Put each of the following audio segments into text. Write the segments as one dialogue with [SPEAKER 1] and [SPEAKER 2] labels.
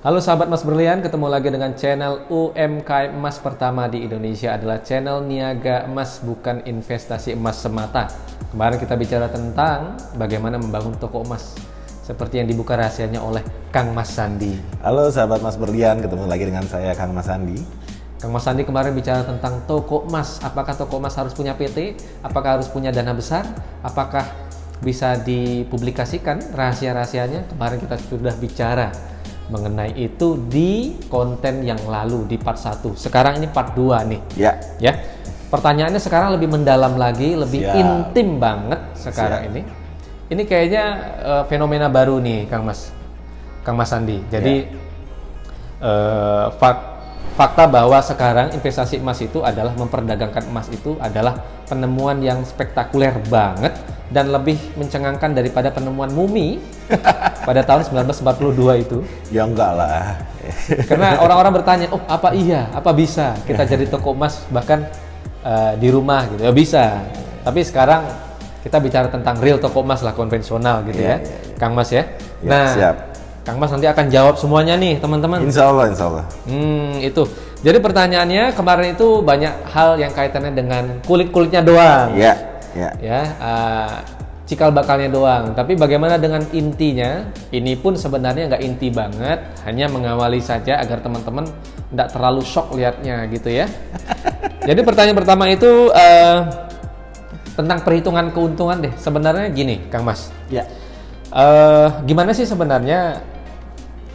[SPEAKER 1] Halo sahabat Emas Berlian, ketemu lagi dengan channel UMKM Emas pertama di Indonesia adalah channel Niaga Emas, bukan investasi emas semata. Kemarin kita bicara tentang bagaimana membangun toko emas, seperti yang dibuka rahasianya oleh Kang Mas Sandi.
[SPEAKER 2] Halo sahabat Emas Berlian, ketemu lagi dengan saya Kang Mas Sandi.
[SPEAKER 1] Kang Mas Sandi kemarin bicara tentang toko emas. Apakah toko emas harus punya PT? Apakah harus punya dana besar? Apakah bisa dipublikasikan rahasia-rahasianya? Kemarin kita sudah bicara mengenai itu di konten yang lalu di part 1. Sekarang ini part 2 nih. Ya. Pertanyaannya sekarang lebih mendalam lagi, lebih intim banget sekarang ini. Ini kayaknya fenomena baru nih Kang Mas Sandi. Jadi fakta bahwa sekarang investasi emas itu adalah memperdagangkan emas itu adalah penemuan yang spektakuler banget dan lebih mencengangkan daripada penemuan mumi pada tahun 1942 itu.
[SPEAKER 2] Ya enggak lah.
[SPEAKER 1] Karena orang-orang bertanya, oh apa iya, apa bisa kita jadi toko emas bahkan di rumah gitu. Ya bisa. Tapi sekarang kita bicara tentang real toko emas lah, konvensional gitu ya. Kang Mas ya. Nah,
[SPEAKER 2] siap.
[SPEAKER 1] Kang Mas nanti akan jawab semuanya nih teman-teman.
[SPEAKER 2] Insya Allah.
[SPEAKER 1] Itu. Jadi pertanyaannya kemarin itu banyak hal yang kaitannya dengan kulit-kulitnya doang. Cikal bakalnya doang. Tapi bagaimana dengan intinya? Ini pun sebenarnya nggak inti banget, hanya mengawali saja agar teman-teman nggak terlalu shock lihatnya gitu ya. Jadi pertanyaan pertama itu tentang perhitungan keuntungan deh. Sebenarnya gini, Kang Mas. Gimana sih sebenarnya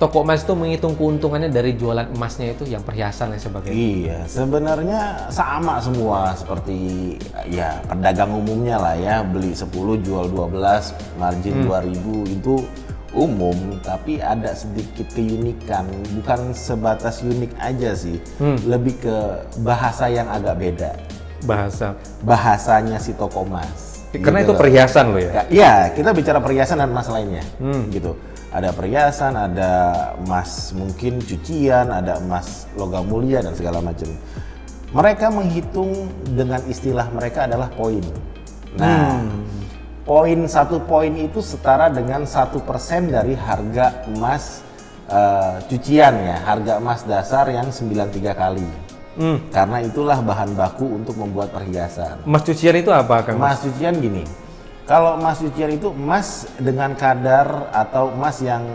[SPEAKER 1] toko emas itu menghitung keuntungannya dari jualan emasnya itu, yang perhiasan dan sebagainya?
[SPEAKER 2] Iya, sebenarnya sama semua seperti ya pedagang umumnya lah ya, beli 10 jual 12, margin 2000 itu umum, tapi ada sedikit keunikan, bukan sebatas unik aja sih, lebih ke bahasa yang agak beda. Bahasanya si toko emas.
[SPEAKER 1] Karena
[SPEAKER 2] gitu
[SPEAKER 1] itu perhiasan loh ya?
[SPEAKER 2] Iya, kita bicara perhiasan dan emas lainnya, gitu. Ada perhiasan, ada emas mungkin cucian, ada emas logam mulia dan segala macam. Mereka menghitung dengan istilah mereka adalah poin. Nah, satu poin itu setara dengan 1% dari harga emas cucian ya, harga emas dasar yang 93 kali. Karena itulah bahan baku untuk membuat perhiasan.
[SPEAKER 1] Emas cucian itu apa, Kang?
[SPEAKER 2] Emas cucian gini. Kalau emas cucian itu emas dengan kadar atau emas yang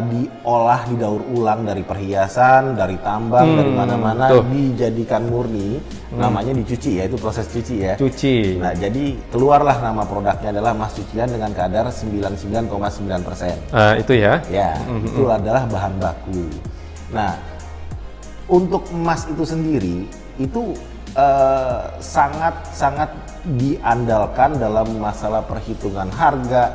[SPEAKER 2] diolah, didaur ulang dari perhiasan, dari tambang, dari mana-mana, dijadikan murni, namanya dicuci ya, itu proses cuci ya.
[SPEAKER 1] Cuci.
[SPEAKER 2] Nah, jadi keluarlah nama produknya adalah emas cucian dengan kadar 99,9%.
[SPEAKER 1] Itu ya?
[SPEAKER 2] Ya, itu adalah bahan baku. Nah, untuk emas itu sendiri, itu sangat diandalkan dalam masalah perhitungan harga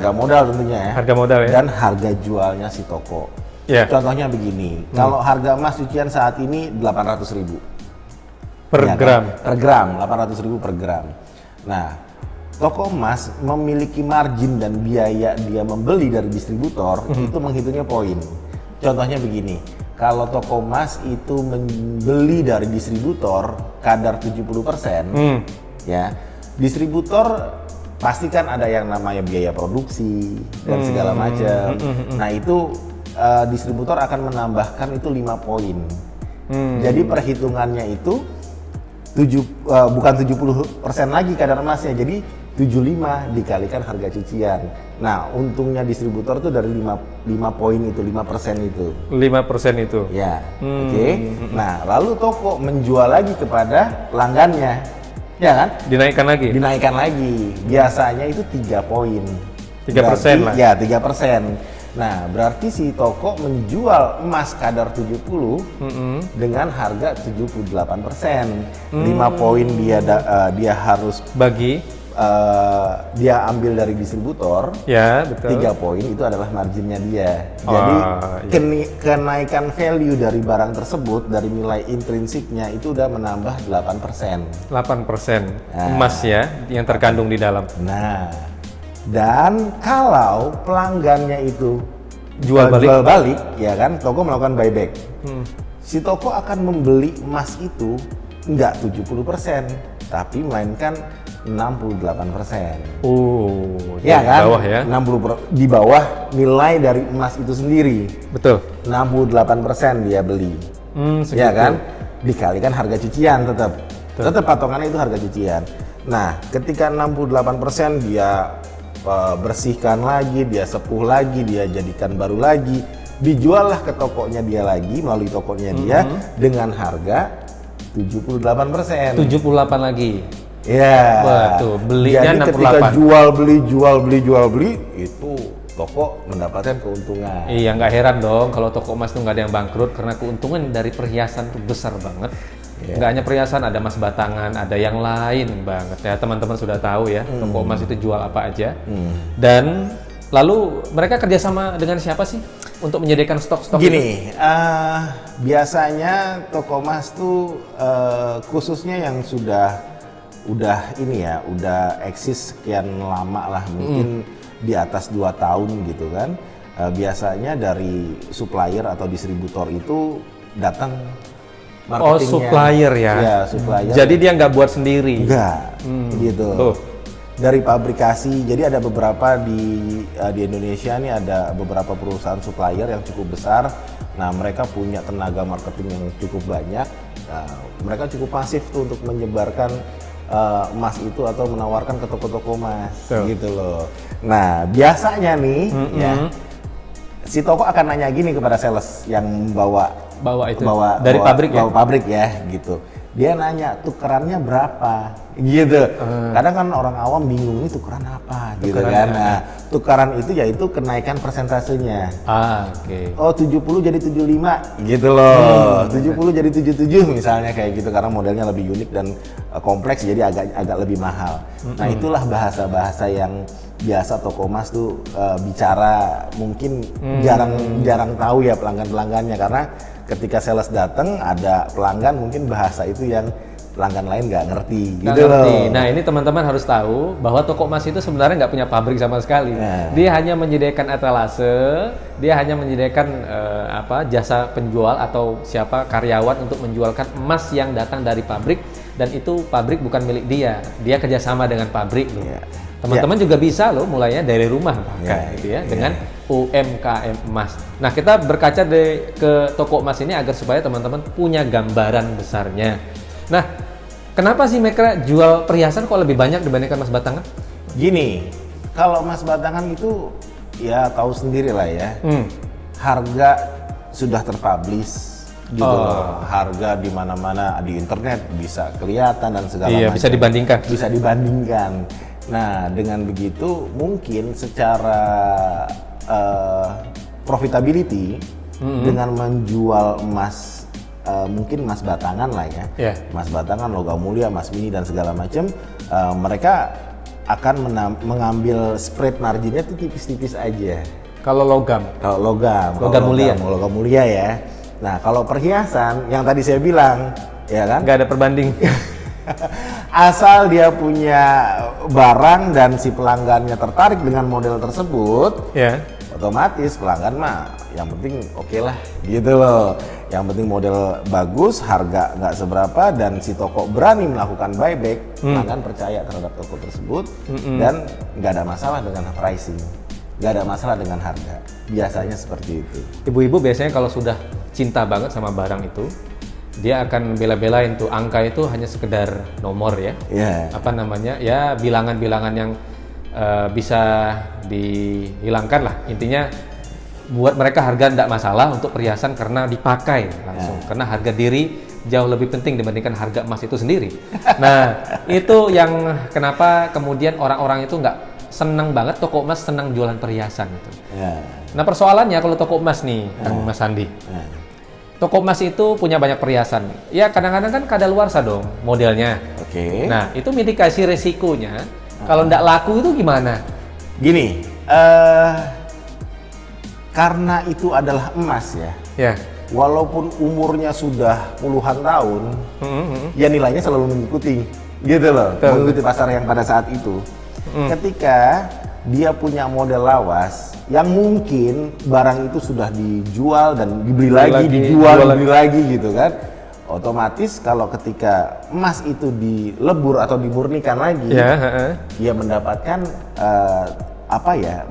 [SPEAKER 2] modal tentunya ya.
[SPEAKER 1] Harga modal ya.
[SPEAKER 2] Dan harga jualnya si toko. Contohnya begini, kalau harga emas cucian saat ini 800.000
[SPEAKER 1] per gram.
[SPEAKER 2] Per gram, 800.000 per gram. Nah, toko emas memiliki margin dan biaya dia membeli dari distributor, itu menghitungnya poin. Contohnya begini, kalau toko emas itu membeli dari distributor kadar 70%, ya, distributor pastikan ada yang namanya biaya produksi dan segala macam. Nah, itu distributor akan menambahkan itu 5 poin. Jadi perhitungannya itu bukan 70% lagi kadar emasnya, jadi 75 dikalikan harga cucian. Nah, untungnya distributor tuh dari 5 poin itu, 5% itu.
[SPEAKER 1] 5% itu.
[SPEAKER 2] Ya, oke. Nah, lalu toko menjual lagi kepada pelanggannya. Ya kan?
[SPEAKER 1] Dinaikkan lagi?
[SPEAKER 2] Dinaikkan lagi. Biasanya itu 3 poin.
[SPEAKER 1] 3% lah?
[SPEAKER 2] Ya, 3%. Nah, berarti si toko menjual emas kadar 70 dengan harga 78%. 5 poin dia harus
[SPEAKER 1] bagi.
[SPEAKER 2] Dia ambil dari distributor,
[SPEAKER 1] ya betul.
[SPEAKER 2] 3 poin itu adalah marginnya dia. Jadi kenaikan value dari barang tersebut, dari nilai intrinsiknya itu udah menambah 8%.
[SPEAKER 1] 8% emas ya yang terkandung di dalam.
[SPEAKER 2] Nah, dan kalau pelanggannya itu
[SPEAKER 1] jual balik,
[SPEAKER 2] ya kan, toko melakukan buyback. Si toko akan membeli emas itu enggak 70%, tapi melainkan 68%.
[SPEAKER 1] di
[SPEAKER 2] Ya kan?
[SPEAKER 1] bawah ya.
[SPEAKER 2] Di bawah nilai dari emas itu sendiri.
[SPEAKER 1] Betul.
[SPEAKER 2] 68% dia beli.
[SPEAKER 1] Segitu.
[SPEAKER 2] Ya kan? Dikalikan harga cucian tetap. Tetap patokannya itu harga cucian. Nah, ketika 68% dia bersihkan lagi, dia sepuh lagi, dia jadikan baru lagi, dijuallah ke tokonya dia lagi melalui tokonya dia dengan harga 78%.
[SPEAKER 1] 78 lagi.
[SPEAKER 2] Ya.
[SPEAKER 1] Waduh, belinya
[SPEAKER 2] jadi
[SPEAKER 1] 68.
[SPEAKER 2] ketika jual beli itu toko mendapatkan keuntungan.
[SPEAKER 1] Iya, nggak heran dong kalau toko emas itu nggak ada yang bangkrut karena keuntungan dari perhiasan itu besar banget. Nggak hanya perhiasan, ada emas batangan, ada yang lain banget ya. Teman-teman sudah tahu ya, toko emas itu jual apa aja. Dan lalu mereka kerjasama dengan siapa sih untuk menyediakan stok-stok itu?
[SPEAKER 2] Gini, biasanya toko emas tuh khususnya yang udah eksis sekian lama lah, mungkin di atas 2 tahun gitu kan. Biasanya dari supplier atau distributor itu datang marketingnya.
[SPEAKER 1] Oh, supplier ya?
[SPEAKER 2] Iya, supplier.
[SPEAKER 1] Jadi dia nggak buat sendiri?
[SPEAKER 2] Enggak, gitu. Dari pabrikasi, jadi ada beberapa di Indonesia nih ada beberapa perusahaan supplier yang cukup besar. Nah, mereka punya tenaga marketing yang cukup banyak. Nah, mereka cukup masif tuh untuk menyebarkan emas itu atau menawarkan ke toko-toko emas, gitu loh. Nah, biasanya nih, ya, si toko akan nanya gini kepada sales yang bawa
[SPEAKER 1] dari pabrik ya?
[SPEAKER 2] Bawa pabrik ya, gitu. Dia nanya tukerannya berapa, gitu. Kadang kan orang awam bingung ini tukeran apa, gitu kan. Nah, tukeran itu yaitu kenaikan persentasenya.
[SPEAKER 1] Oke.
[SPEAKER 2] Oh, 70 jadi 75, gitu loh. 70 jadi 77 misalnya kayak gitu karena modelnya lebih unik dan kompleks jadi agak lebih mahal. Nah, itulah bahasa-bahasa yang biasa toko emas tuh bicara, mungkin jarang tahu ya pelanggan-pelanggannya karena ketika sales datang ada pelanggan mungkin bahasa itu yang pelanggan lain nggak ngerti gitu loh.
[SPEAKER 1] Nah, ini teman-teman harus tahu bahwa toko emas itu sebenarnya nggak punya pabrik sama sekali. Dia hanya menyediakan etalase, dia hanya menyediakan jasa penjual atau siapa karyawan untuk menjualkan emas yang datang dari pabrik, dan itu pabrik bukan milik dia kerjasama dengan pabrik loh. Teman-teman juga bisa loh mulainya dari rumah bahkan gitu ya, dengan UMKM emas. Nah, kita berkaca ke toko emas ini agar supaya teman-teman punya gambaran besarnya. Nah, kenapa sih mereka jual perhiasan kok lebih banyak dibandingkan emas batangan?
[SPEAKER 2] Gini, kalau emas batangan itu ya tahu sendiri lah ya, harga sudah terpublish gitu loh. Harga di mana-mana di internet bisa kelihatan dan segala macam.
[SPEAKER 1] Bisa dibandingkan.
[SPEAKER 2] Bisa dibandingkan. Nah, dengan begitu mungkin secara profitability dengan menjual emas, mungkin emas batangan lah ya, emas batangan, logam mulia, emas mini dan segala macam, mereka akan mengambil spread marginnya tuh tipis-tipis aja.
[SPEAKER 1] Kalau logam
[SPEAKER 2] mulia ya. Nah, kalau perhiasan yang tadi saya bilang, ya kan?
[SPEAKER 1] Nggak ada perbanding.
[SPEAKER 2] Asal dia punya barang dan si pelanggannya tertarik dengan model tersebut, otomatis pelanggan mah yang penting oke lah gitu loh. Yang penting model bagus, harga nggak seberapa, dan si toko berani melakukan buyback, pelanggan percaya terhadap toko tersebut, dan nggak ada masalah dengan pricing, nggak ada masalah dengan harga. Biasanya seperti itu.
[SPEAKER 1] Ibu-ibu biasanya kalau sudah cinta banget sama barang itu, dia akan bela-belain tuh angka itu hanya sekedar nomor ya, bilangan-bilangan yang bisa dihilangkan lah. Intinya buat mereka harga tidak masalah untuk perhiasan karena dipakai langsung, karena harga diri jauh lebih penting dibandingkan harga emas itu sendiri. Nah, itu yang kenapa kemudian orang-orang itu nggak senang banget toko emas senang jualan perhiasan itu. Nah, persoalannya kalau toko emas nih, Mas Andi. Toko emas itu punya banyak perhiasan. Ya, kadang-kadang kan kadaluarsa dong modelnya. Nah, itu mitigasi resikonya. Kalau nggak laku itu gimana?
[SPEAKER 2] Gini, karena itu adalah emas ya. Walaupun umurnya sudah puluhan tahun, ya nilainya selalu mengikuti, gitu loh. Mengikuti pasar yang pada saat itu. Ketika dia punya model lawas, yang mungkin barang itu sudah dijual dan dibeli lagi, dijual, dibeli lagi gitu kan. Otomatis kalau ketika emas itu dilebur atau dimurnikan lagi, dia mendapatkan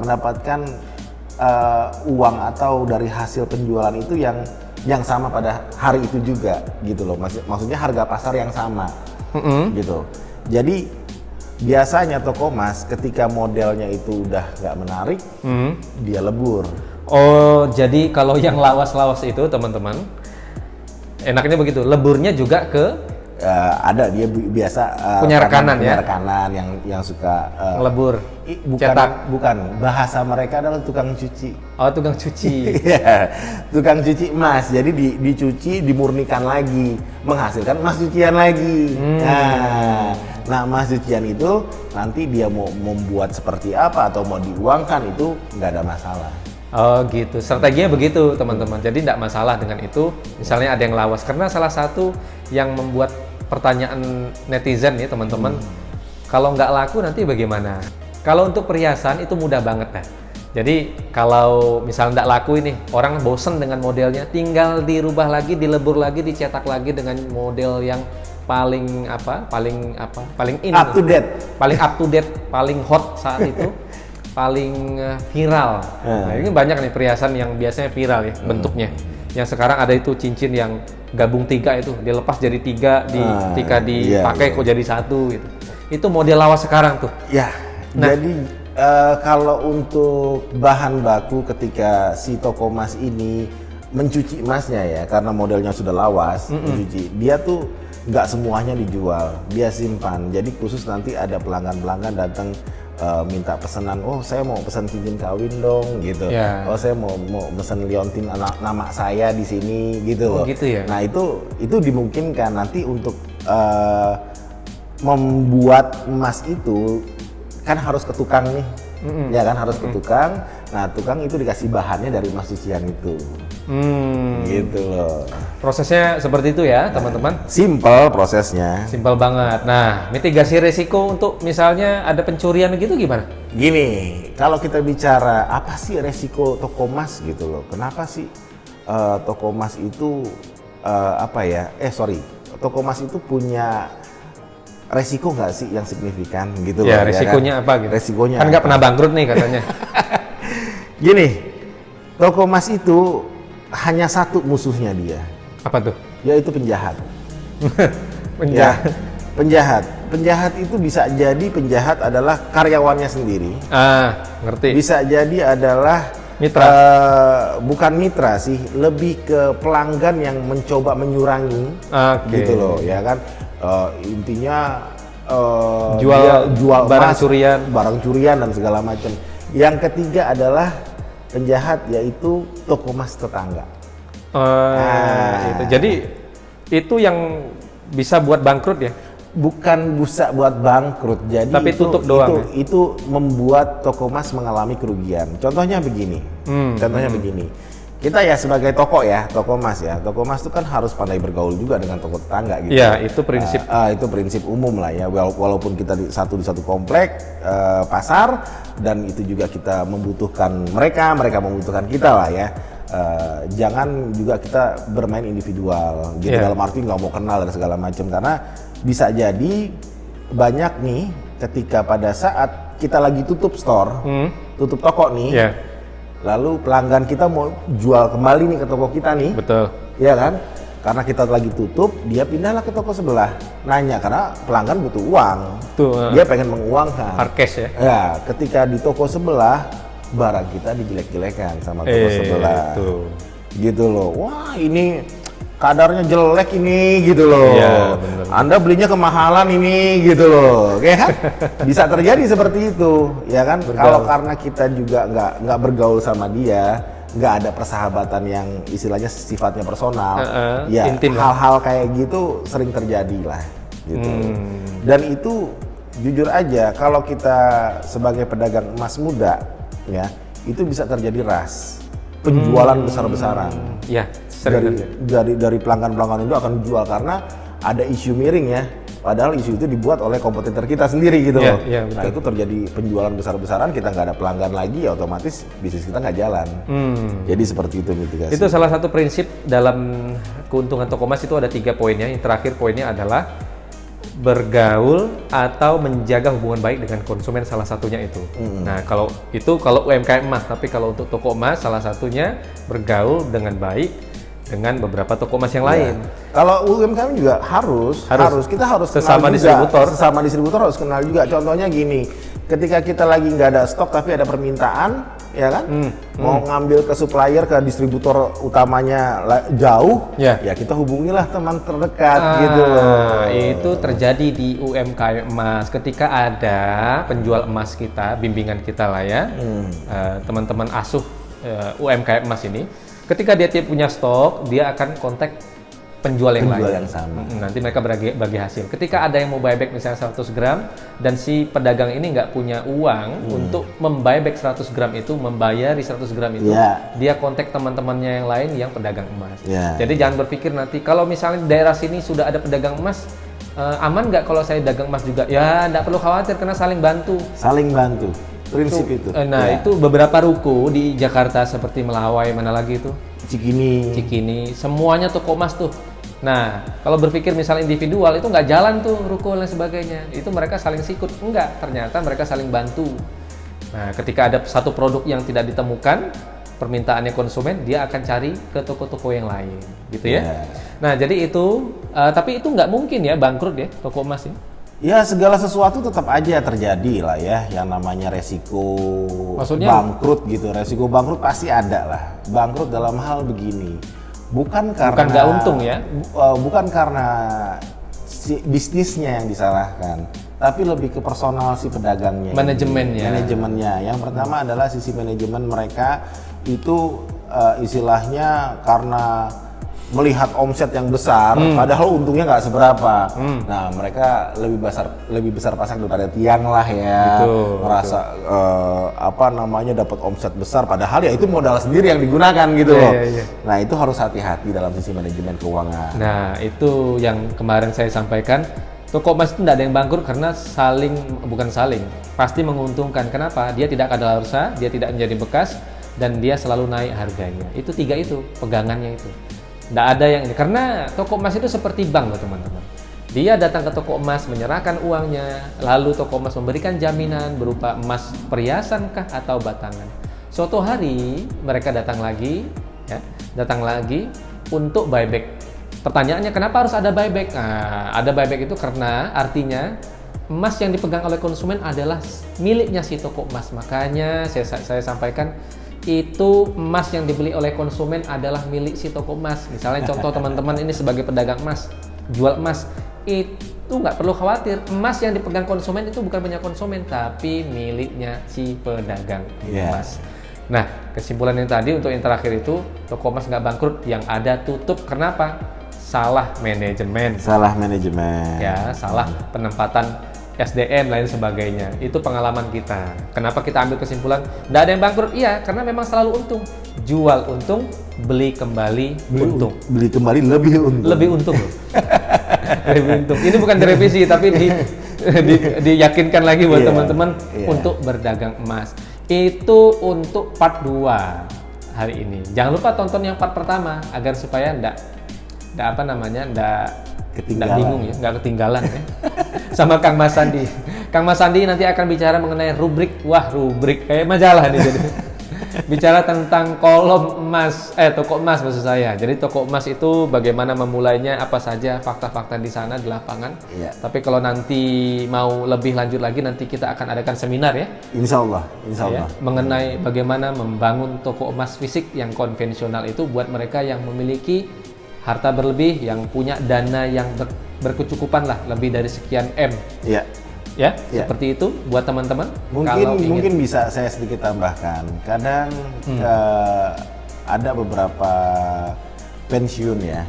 [SPEAKER 2] mendapatkan uang atau dari hasil penjualan itu yang sama pada hari itu juga gitu loh. Maksudnya harga pasar yang sama gitu. Jadi biasanya toko emas ketika modelnya itu udah nggak menarik, dia lebur.
[SPEAKER 1] Oh, jadi kalau yang lawas-lawas itu teman-teman, enaknya begitu, leburnya juga ke
[SPEAKER 2] ada dia biasa
[SPEAKER 1] punya rekanan
[SPEAKER 2] yang suka
[SPEAKER 1] lebur,
[SPEAKER 2] bukan bahasa mereka adalah tukang cuci.
[SPEAKER 1] Oh, tukang cuci.
[SPEAKER 2] Iya, tukang cuci emas. Jadi dicuci, dimurnikan lagi, menghasilkan emas cucian lagi. Nah, emas cucian itu nanti dia mau membuat seperti apa atau mau diuangkan itu nggak ada masalah.
[SPEAKER 1] Oh gitu, strateginya begitu teman-teman. Jadi tidak masalah dengan itu. Misalnya ada yang lawas, karena salah satu yang membuat pertanyaan netizen ya teman-teman, kalau nggak laku nanti bagaimana? Kalau untuk perhiasan itu mudah banget ya. Jadi kalau misalnya nggak laku ini, orang bosen dengan modelnya, tinggal dirubah lagi, dilebur lagi, dicetak lagi dengan model yang paling in,
[SPEAKER 2] up to date,
[SPEAKER 1] paling hot saat itu. Paling viral. Nah, ini banyak nih perhiasan yang biasanya viral ya bentuknya. Yang sekarang ada itu cincin yang gabung 3 itu, dilepas jadi 3, ketika dipakai kok jadi 1 gitu. Itu model lawas sekarang tuh.
[SPEAKER 2] Ya. Nah, jadi kalau untuk bahan baku ketika si toko emas ini mencuci emasnya ya, karena modelnya sudah lawas, mencuci, dia tuh nggak semuanya dijual, dia simpan. Jadi khusus nanti ada pelanggan-pelanggan datang minta pesanan, oh saya mau pesan cincin kawin dong gitu, oh saya mau pesan liontin nama saya di sini gitu loh.
[SPEAKER 1] Gitu ya?
[SPEAKER 2] Nah itu dimungkinkan nanti untuk membuat emas itu kan harus ke tukang nih, ya kan harus ke tukang. Nah tukang itu dikasih bahannya dari emas cucian itu, gitu loh.
[SPEAKER 1] Prosesnya seperti itu ya teman-teman.
[SPEAKER 2] Simple prosesnya.
[SPEAKER 1] Simpel banget. Nah mitigasi resiko untuk misalnya ada pencurian gitu gimana?
[SPEAKER 2] Gini, kalau kita bicara apa sih resiko toko emas gitu loh? Kenapa sih toko emas itu toko emas itu punya resiko nggak sih yang signifikan gitu loh?
[SPEAKER 1] Ya resikonya
[SPEAKER 2] kan?
[SPEAKER 1] apa gitu?
[SPEAKER 2] Resikonya
[SPEAKER 1] kan nggak pernah bangkrut nih katanya.
[SPEAKER 2] Gini, toko emas itu hanya satu musuhnya dia.
[SPEAKER 1] Apa tuh?
[SPEAKER 2] Yaitu penjahat.
[SPEAKER 1] Penjahat.
[SPEAKER 2] Ya, penjahat. Penjahat itu bisa jadi penjahat adalah karyawannya sendiri.
[SPEAKER 1] Ngerti.
[SPEAKER 2] Bisa jadi adalah
[SPEAKER 1] mitra.
[SPEAKER 2] Bukan mitra sih, lebih ke pelanggan yang mencoba menyurangi. Gitu loh, ya kan? Intinya jual
[SPEAKER 1] barang
[SPEAKER 2] emas, curian dan segala macam. Yang ketiga adalah penjahat, yaitu toko emas tetangga.
[SPEAKER 1] Itu. Jadi itu yang bisa buat bangkrut ya?
[SPEAKER 2] Bukan bisa buat bangkrut, jadi
[SPEAKER 1] tapi tutup doang.
[SPEAKER 2] Itu membuat toko emas mengalami kerugian. Contohnya begini. Kita ya sebagai toko emas itu kan harus pandai bergaul juga dengan toko tetangga gitu.
[SPEAKER 1] Iya, itu prinsip.
[SPEAKER 2] Itu prinsip umum lah ya. Walaupun kita di satu komplek pasar, dan itu juga kita membutuhkan mereka membutuhkan kita lah ya. Jangan juga kita bermain individual gitu, dalam arti nggak mau kenal dan segala macam, karena bisa jadi banyak nih ketika pada saat kita lagi tutup store, tutup toko nih. Lalu pelanggan kita mau jual kembali nih ke toko kita nih.
[SPEAKER 1] Betul.
[SPEAKER 2] Iya kan? Karena kita lagi tutup, dia pindahlah ke toko sebelah. Nanya, karena pelanggan butuh uang. Dia pengen menguangkan.
[SPEAKER 1] Hard cash ya?
[SPEAKER 2] Ya, ketika di toko sebelah, barang kita dijelek-jelekan sama toko sebelah. Gitu loh. Wah, ini kadarnya jelek ini gitu loh.
[SPEAKER 1] Iya, bener.
[SPEAKER 2] Anda belinya kemahalan ini gitu loh. Ya kan? Bisa terjadi seperti itu, ya kan? Kalau karena kita juga nggak bergaul sama dia, nggak ada persahabatan yang istilahnya sifatnya personal, ya hal-hal kayak gitu sering terjadi lah gitu. Dan itu jujur aja, kalau kita sebagai pedagang emas muda ya, itu bisa terjadi ras, penjualan besar-besaran.
[SPEAKER 1] Ya,
[SPEAKER 2] dari pelanggan-pelanggan itu akan jual karena ada isu miring ya. Padahal isu itu dibuat oleh kompetitor kita sendiri gitu
[SPEAKER 1] Iya,
[SPEAKER 2] loh.
[SPEAKER 1] iya,
[SPEAKER 2] Nah itu terjadi penjualan besar-besaran, kita nggak ada pelanggan lagi, ya otomatis bisnis kita nggak jalan. Jadi seperti itu mitigasi.
[SPEAKER 1] Itu salah satu prinsip dalam keuntungan toko emas itu ada 3 poinnya. Yang terakhir poinnya adalah bergaul atau menjaga hubungan baik dengan konsumen, salah satunya itu. Nah kalau UMKM emas, tapi kalau untuk toko emas salah satunya bergaul dengan baik dengan beberapa toko emas yang lain.
[SPEAKER 2] Kalau UMKM juga harus kita harus
[SPEAKER 1] Sesama
[SPEAKER 2] kenal juga,
[SPEAKER 1] distributor.
[SPEAKER 2] sesama distributor harus kenal juga. Contohnya gini, ketika kita lagi nggak ada stok tapi ada permintaan, ya kan, mau ngambil ke supplier, ke distributor utamanya jauh, ya kita hubungilah teman terdekat gitu loh.
[SPEAKER 1] Itu terjadi di UMKM emas. Ketika ada penjual emas kita, bimbingan kita lah ya, teman-teman asuh UMKM emas ini. Ketika dia punya stok, dia akan kontak penjual yang lain.
[SPEAKER 2] Yang sama.
[SPEAKER 1] Nanti mereka bagi hasil. Ketika ada yang mau buyback misalnya 100 gram, dan si pedagang ini nggak punya uang untuk membuyback 100 gram itu, membayari 100 gram itu, dia kontak teman-temannya yang lain yang pedagang emas. Jadi jangan berpikir nanti, kalau misalnya di daerah sini sudah ada pedagang emas, aman nggak kalau saya dagang emas juga? Ya, nggak perlu khawatir karena saling bantu.
[SPEAKER 2] Saling bantu. Prinsip itu.
[SPEAKER 1] Itu beberapa ruko di Jakarta seperti Melawai, mana lagi itu?
[SPEAKER 2] Cikini.
[SPEAKER 1] Semuanya toko emas tuh. Nah, kalau berpikir misalnya individual itu nggak jalan tuh ruko dan sebagainya. Itu mereka saling sikut. Enggak, ternyata mereka saling bantu. Nah, ketika ada satu produk yang tidak ditemukan, permintaannya konsumen, dia akan cari ke toko-toko yang lain, gitu ya. Nah, jadi itu, tapi itu nggak mungkin ya bangkrut ya toko emas ini.
[SPEAKER 2] Ya segala sesuatu tetap aja terjadi lah ya, yang namanya resiko. Maksudnya bangkrut gitu, resiko bangkrut pasti ada lah. Bangkrut dalam hal begini, bukan nggak untung ya, bukan karena si bisnisnya yang disalahkan, tapi lebih ke personal si pedagangnya, manajemennya. Yang pertama adalah sisi manajemen mereka itu istilahnya karena melihat omset yang besar, padahal untungnya nggak seberapa. Nah, mereka lebih besar pasang daripada tiang lah ya. Merasa dapat omset besar, padahal ya itu modal sendiri yang digunakan gitu loh. Nah, itu harus hati-hati dalam sisi manajemen keuangan.
[SPEAKER 1] Nah, itu yang kemarin saya sampaikan. Toko emas itu tidak ada yang bangkrut karena pasti menguntungkan. Kenapa? Dia tidak kadaluarsa, dia tidak menjadi bekas, dan dia selalu naik harganya. Itu 3 itu pegangannya itu. Nggak ada yang ini, karena toko emas itu seperti bank loh teman-teman. Dia datang ke toko emas, menyerahkan uangnya, lalu toko emas memberikan jaminan berupa emas perhiasan kah atau batangan. Suatu hari mereka datang lagi untuk buyback. Pertanyaannya, kenapa harus ada buyback? Nah, ada buyback itu karena artinya emas yang dipegang oleh konsumen adalah miliknya si toko emas. Makanya saya sampaikan, itu emas yang dibeli oleh konsumen adalah milik si toko emas. Misalnya contoh teman-teman ini sebagai pedagang emas, jual emas, itu nggak perlu khawatir. Emas yang dipegang konsumen itu bukan punya konsumen, tapi miliknya si pedagang emas. Nah, kesimpulan yang tadi untuk yang terakhir itu, toko emas nggak bangkrut, yang ada tutup. Kenapa? Salah manajemen. Ya, salah penempatan SDM lain sebagainya. Itu pengalaman kita. Kenapa kita ambil kesimpulan nggak ada yang bangkrut? Iya, karena memang selalu untung. Jual untung, beli kembali untung.
[SPEAKER 2] Beli kembali lebih untung.
[SPEAKER 1] Lebih untung loh. Lebih untung. Ini bukan direvisi, tapi diyakinkan lagi buat teman-teman untuk berdagang emas. Itu untuk part 2 hari ini. Jangan lupa tonton yang part pertama agar supaya nggak bingung ya, nggak ketinggalan ya. Sama Kang Mas Sandi. Kang Mas Sandi nanti akan bicara mengenai rubrik. Wah, rubrik kayak majalah nih jadi. Bicara tentang kolom emas, toko emas maksud saya. Jadi toko emas itu bagaimana memulainya, apa saja fakta-fakta di sana di lapangan. Tapi kalau nanti mau lebih lanjut lagi, nanti kita akan adakan seminar ya.
[SPEAKER 2] Insya Allah.
[SPEAKER 1] Mengenai bagaimana membangun toko emas fisik yang konvensional itu buat mereka yang memiliki harta berlebih, yang punya dana yang berkecukupan lah, lebih dari sekian M. Seperti itu buat teman-teman.
[SPEAKER 2] Mungkin bisa saya sedikit tambahkan. Kadang ada beberapa pensiunannya.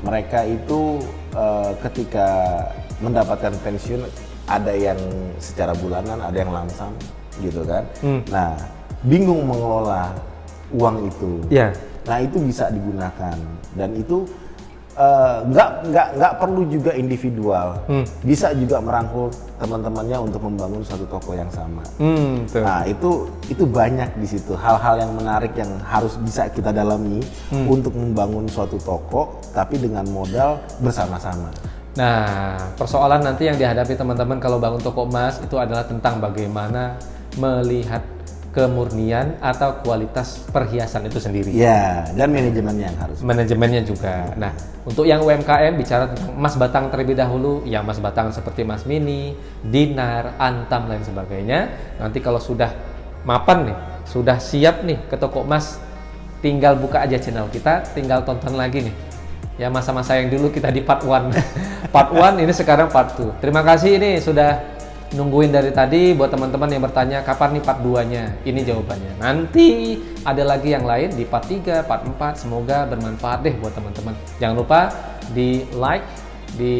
[SPEAKER 2] Mereka itu ketika mendapatkan pensiun, ada yang secara bulanan, ada yang lamsam, gitu kan. Nah, bingung mengelola uang itu. Nah, itu bisa digunakan, dan itu nggak perlu juga individual, bisa juga merangkul teman-temannya untuk membangun satu toko yang sama.
[SPEAKER 1] Betul.
[SPEAKER 2] Nah itu banyak di situ hal-hal yang menarik yang harus bisa kita dalami untuk membangun suatu toko, tapi dengan modal bersama-sama.
[SPEAKER 1] Nah, persoalan nanti yang dihadapi teman-teman kalau bangun toko emas itu adalah tentang bagaimana melihat kemurnian atau kualitas perhiasan itu sendiri.
[SPEAKER 2] Ya, dan manajemennya yang harus.
[SPEAKER 1] Manajemennya juga. Nah, untuk yang UMKM bicara tentang emas batang terlebih dahulu, ya emas batang seperti emas mini, dinar, antam lain sebagainya. Nanti kalau sudah mapan nih, sudah siap nih ke toko emas, tinggal buka aja channel kita, tinggal tonton lagi nih. Ya masa-masa yang dulu kita di part 1. Part 1 ini sekarang part 2. Terima kasih ini sudah nungguin dari tadi. Buat teman-teman yang bertanya kapan nih part 2-nya, ini jawabannya. Nanti ada lagi yang lain di part 3, part 4. Semoga bermanfaat deh buat teman-teman. Jangan lupa di like, di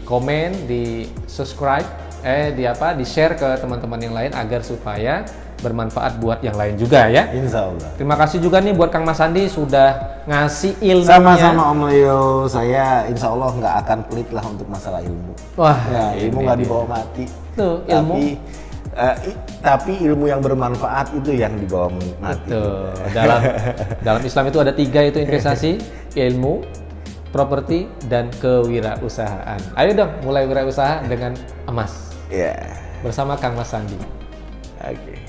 [SPEAKER 1] komen, di subscribe, di share ke teman-teman yang lain agar supaya bermanfaat buat yang lain juga ya.
[SPEAKER 2] Insya Allah.
[SPEAKER 1] Terima kasih juga nih buat Kang Mas Andi sudah ngasih ilmunya.
[SPEAKER 2] Sama-sama Om Leo, saya insya Allah nggak akan pelit lah untuk masalah ilmu.
[SPEAKER 1] Wah,
[SPEAKER 2] ya, ilmu nggak dibawa mati.
[SPEAKER 1] Tuh, ilmu.
[SPEAKER 2] Tapi ilmu yang bermanfaat itu yang dibawa mati.
[SPEAKER 1] Betul. Dalam Islam itu ada 3 itu investasi, ilmu, properti, dan kewirausahaan. Ayo dong, mulai wirausaha dengan emas.
[SPEAKER 2] Ya.
[SPEAKER 1] Bersama Kang Mas Andi.
[SPEAKER 2] Oke.